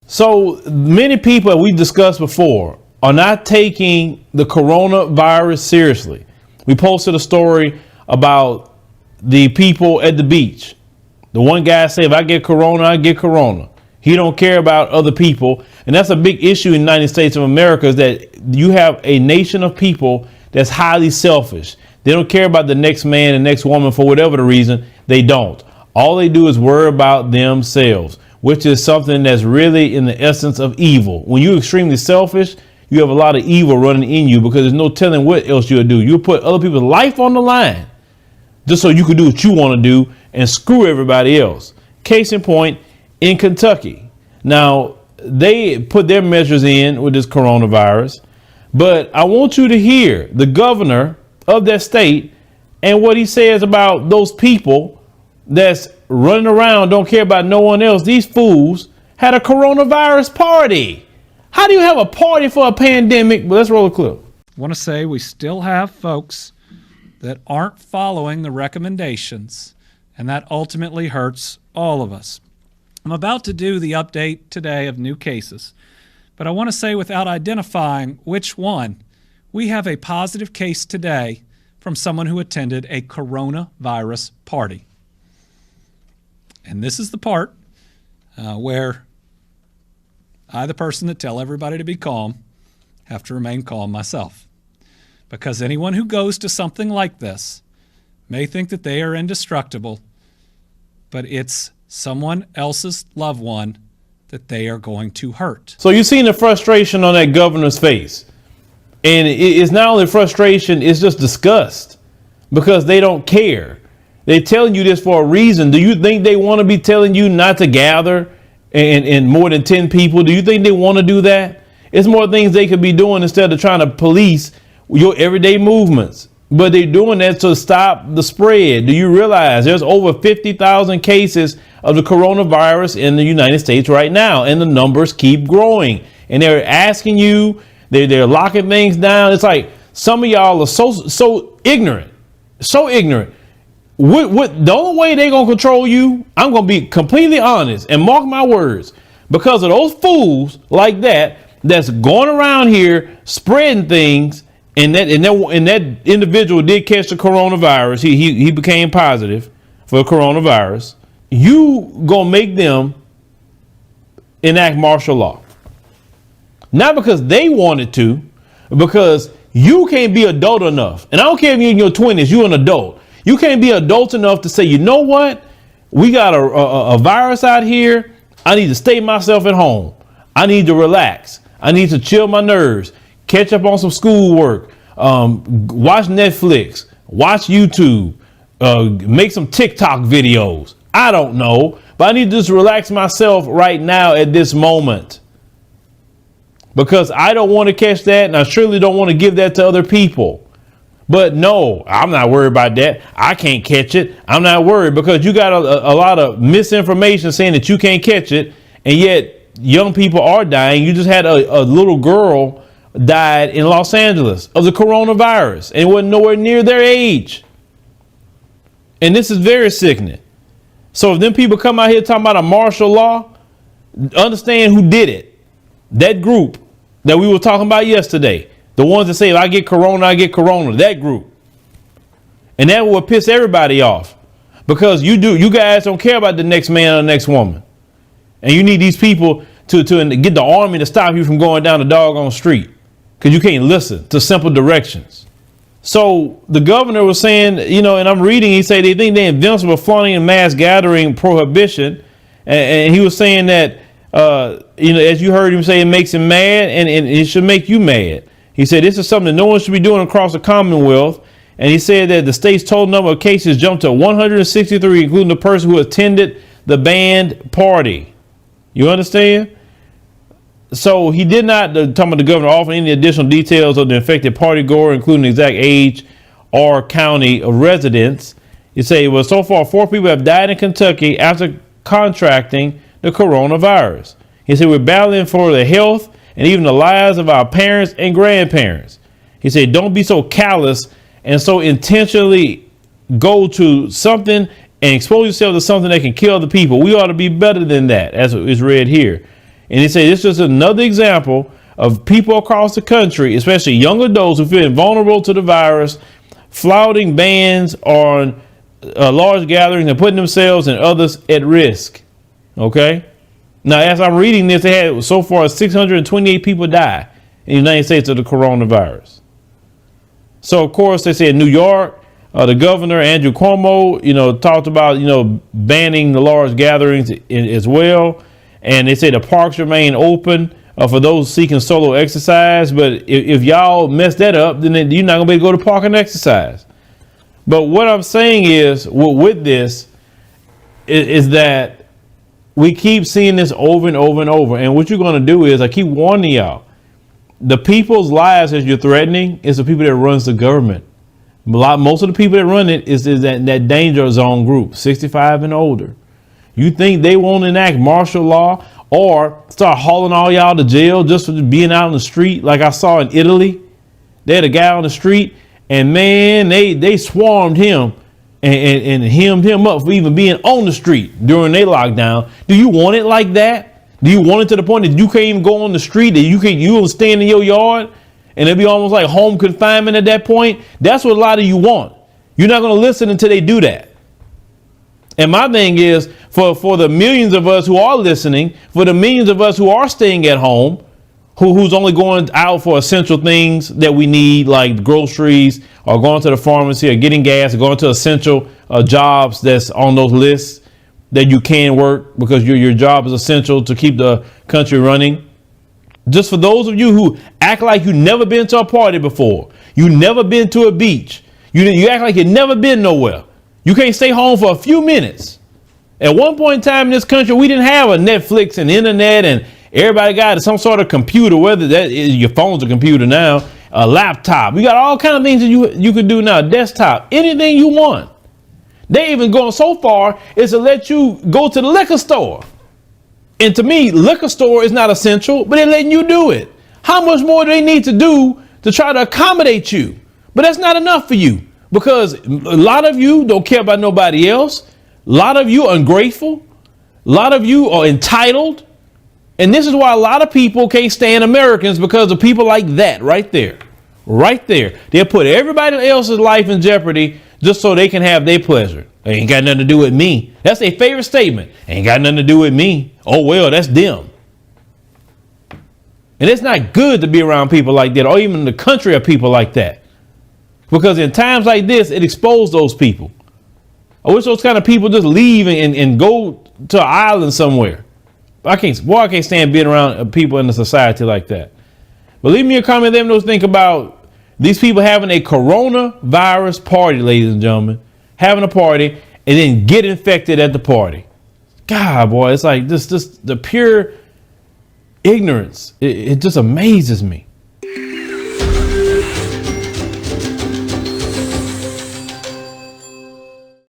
So many people, we discussed before, are not taking the coronavirus seriously. We posted a story about the people at the beach. The one guy said, if I get corona, I get corona. He don't care about other people. And that's a big issue in the United States of America, is that you have a nation of people that's highly selfish. They don't care about the next man and next woman for whatever the reason. They don't. All they do is worry about themselves, which is something that's really in the essence of evil. When you're extremely selfish, you have a lot of evil running in you, because there's no telling what else you'll do. You'll put other people's life on the line just so you can do what you want to do and screw everybody else. Case in point, in Kentucky. Now, they put their measures in with this coronavirus, but I want you to hear the governor of that state and what he says about those people that's running around, don't care about no one else. These fools had a coronavirus party. How do you have a party for a pandemic? Well, let's roll a clip. I want to say we still have folks that aren't following the recommendations, and that ultimately hurts all of us. I'm about to do the update today of new cases, but I want to say, without identifying which one, we have a positive case today from someone who attended a coronavirus party. And this is the part where I, the person that tell everybody to be calm, have to remain calm myself. Because anyone who goes to something like this may think that they are indestructible, but it's someone else's loved one that they are going to hurt. So you've seen the frustration on that governor's face. And it's not only frustration, it's just disgust, because they don't care. They're telling you this for a reason. Do you think they want to be telling you not to gather and more than 10 people? Do you think they want to do that? It's more things they could be doing instead of trying to police your everyday movements. But they're doing that to stop the spread. Do you realize there's over 50,000 cases of the coronavirus in the United States right now, and the numbers keep growing? And they're asking you, they're locking things down. It's like some of y'all are so ignorant, so ignorant. What the only way they're gonna control you, I'm gonna be completely honest and mark my words, because of those fools like that's going around here spreading things. And that individual did catch the coronavirus. He became positive for coronavirus. You gonna make them enact martial law, not because they wanted to, because you can't be adult enough. And I don't care if you're in your 20s, you're an adult. You can't be adult enough to say, you know what? We got a virus out here. I need to stay myself at home. I need to relax. I need to chill my nerves. Catch up on some schoolwork, watch Netflix, watch YouTube, make some TikTok videos. I don't know, but I need to just relax myself right now at this moment, because I don't want to catch that, and I surely don't want to give that to other people. But no, I'm not worried about that. I can't catch it. I'm not worried, because you got a lot of misinformation saying that you can't catch it, and yet young people are dying. You just had a little girl died in Los Angeles of the coronavirus, and it wasn't nowhere near their age. And this is very sickening. So if them people come out here talking about a martial law, understand who did it. That group that we were talking about yesterday, the ones that say, if I get corona, I get corona, that group. And that will piss everybody off, because you guys don't care about the next man or the next woman. And you need these people to get the army to stop you from going down the doggone street, because you can't listen to simple directions. So the governor was saying, and I'm reading, he said they think they're invincible, flaunting a mass gathering prohibition. And he was saying that, as you heard him say, it makes him mad, and it should make you mad. He said this is something that no one should be doing across the Commonwealth. And he said that the state's total number of cases jumped to 163, including the person who attended the band party. You understand? So he did not, talking about the governor, offer any additional details of the infected party goer, including the exact age or county of residence. He said, well, so far 4 people have died in Kentucky after contracting the coronavirus. He said, we're battling for the health and even the lives of our parents and grandparents. He said, don't be so callous and so intentionally go to something and expose yourself to something that can kill the people. We ought to be better than that, as is read here. And they say this is another example of people across the country, especially young adults who feel vulnerable to the virus, flouting bans on large gatherings and putting themselves and others at risk. Okay. Now, as I'm reading this, they had so far 628 people die in the United States of the coronavirus. So, of course, they say in New York, the governor, Andrew Cuomo, talked about, banning the large gatherings as well. And they say the parks remain open for those seeking solo exercise. But if y'all mess that up, then you're not going to be able to go to the park and exercise. But what I'm saying is, with this, is that we keep seeing this over and over and over. And what you're going to do is, I keep warning y'all, the people's lives that you're threatening is the people that runs the government. Most of the people that run it is that danger zone group, 65 and older. You think they won't enact martial law or start hauling all y'all to jail just for being out on the street? Like I saw in Italy, they had a guy on the street and man, they swarmed him and hemmed him up for even being on the street during their lockdown. Do you want it like that? Do you want it to the point that you can't even go on the street, that you will stand in your yard and it'll be almost like home confinement at that point? That's what a lot of you want. You're not going to listen until they do that. And my thing is, for the millions of us who are listening, for the millions of us who are staying at home, who's only going out for essential things that we need, like groceries, or going to the pharmacy, or getting gas, or going to essential jobs that's on those lists that you can work because your job is essential to keep the country running. Just for those of you who act like you've never been to a party before, you never been to a beach, you act like you've never been nowhere. You can't stay home for a few minutes. At one point in time in this country, we didn't have a Netflix and internet, and everybody got some sort of computer, whether that is your phone's a computer now, a laptop. You got all kinds of things that you could do now, desktop, anything you want. They even going so far as to let you go to the liquor store. And to me, liquor store is not essential, but they're letting you do it. How much more do they need to do to try to accommodate you? But that's not enough for you, because a lot of you don't care about nobody else. A lot of you are ungrateful. A lot of you are entitled. And this is why a lot of people can't stand Americans, because of people like that right there. Right there. They'll put everybody else's life in jeopardy just so they can have their pleasure. It ain't got nothing to do with me. That's their favorite statement. Ain't got nothing to do with me. Oh, well, that's them. And it's not good to be around people like that, or even the country of people like that. Because in times like this, it exposed those people. I wish those kind of people just leave and go to an island somewhere. I can't stand being around people in a society like that. But leave me a comment. Let me know what you think about these people having a coronavirus party, ladies and gentlemen, having a party and then get infected at the party. God, boy, it's like this the pure ignorance. It just amazes me.